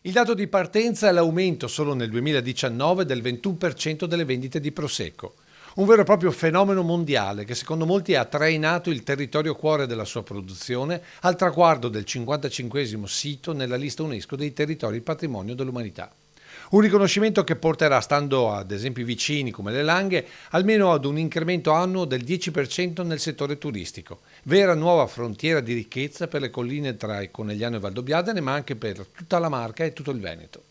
Il dato di partenza è l'aumento solo nel 2019 del 21% delle vendite di Prosecco. Un vero e proprio fenomeno mondiale che secondo molti ha trainato il territorio cuore della sua produzione al traguardo del 55° sito nella lista UNESCO dei territori patrimonio dell'umanità. Un riconoscimento che porterà, stando ad esempi vicini come le Langhe, almeno ad un incremento annuo del 10% nel settore turistico, vera nuova frontiera di ricchezza per le colline tra il Conegliano e Valdobbiadene, ma anche per tutta la Marca e tutto il Veneto.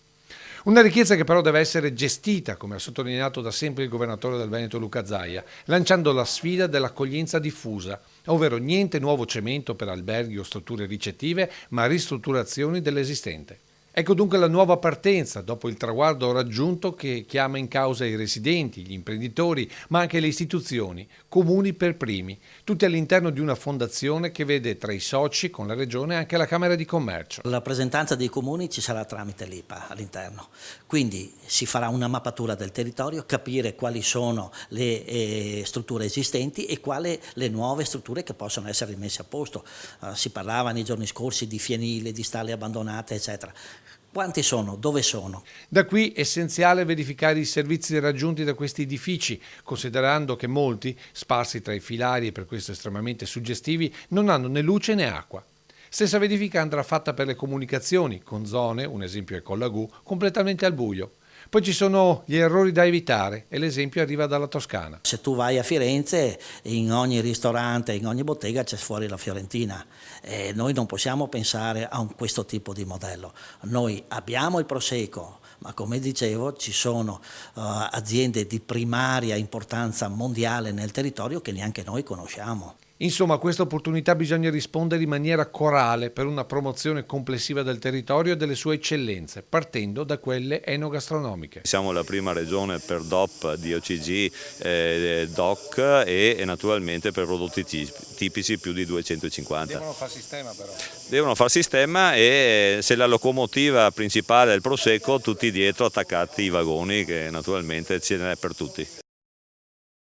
Una ricchezza che però deve essere gestita, come ha sottolineato da sempre il governatore del Veneto Luca Zaia, lanciando la sfida dell'accoglienza diffusa, ovvero niente nuovo cemento per alberghi o strutture ricettive, ma ristrutturazioni dell'esistente. Ecco dunque la nuova partenza, dopo il traguardo raggiunto, che chiama in causa i residenti, gli imprenditori, ma anche le istituzioni, comuni per primi, tutti all'interno di una fondazione che vede tra i soci con la Regione anche la Camera di Commercio. La rappresentanza dei comuni ci sarà tramite l'IPA all'interno, quindi si farà una mappatura del territorio, capire quali sono le strutture esistenti e quali le nuove strutture che possono essere rimesse a posto. Si parlava nei giorni scorsi di fienili, di stalle abbandonate, eccetera. Quanti sono? Dove sono? Da qui è essenziale verificare i servizi raggiunti da questi edifici, considerando che molti, sparsi tra i filari e per questo estremamente suggestivi, non hanno né luce né acqua. Stessa verifica andrà fatta per le comunicazioni, con zone, un esempio è Collagù, completamente al buio. Poi ci sono gli errori da evitare e l'esempio arriva dalla Toscana. Se tu vai a Firenze, in ogni ristorante, in ogni bottega c'è fuori la fiorentina. Noi non possiamo pensare a questo tipo di modello. Noi abbiamo il Prosecco, ma come dicevo ci sono aziende di primaria importanza mondiale nel territorio che neanche noi conosciamo. Insomma, a questa opportunità bisogna rispondere in maniera corale per una promozione complessiva del territorio e delle sue eccellenze, partendo da quelle enogastronomiche. Siamo la prima regione per DOP, DOCG, DOC e naturalmente per prodotti tipici più di 250. Devono far sistema però. Devono far sistema e se la locomotiva principale è il Prosecco, tutti dietro attaccati i vagoni che naturalmente ce n'è per tutti.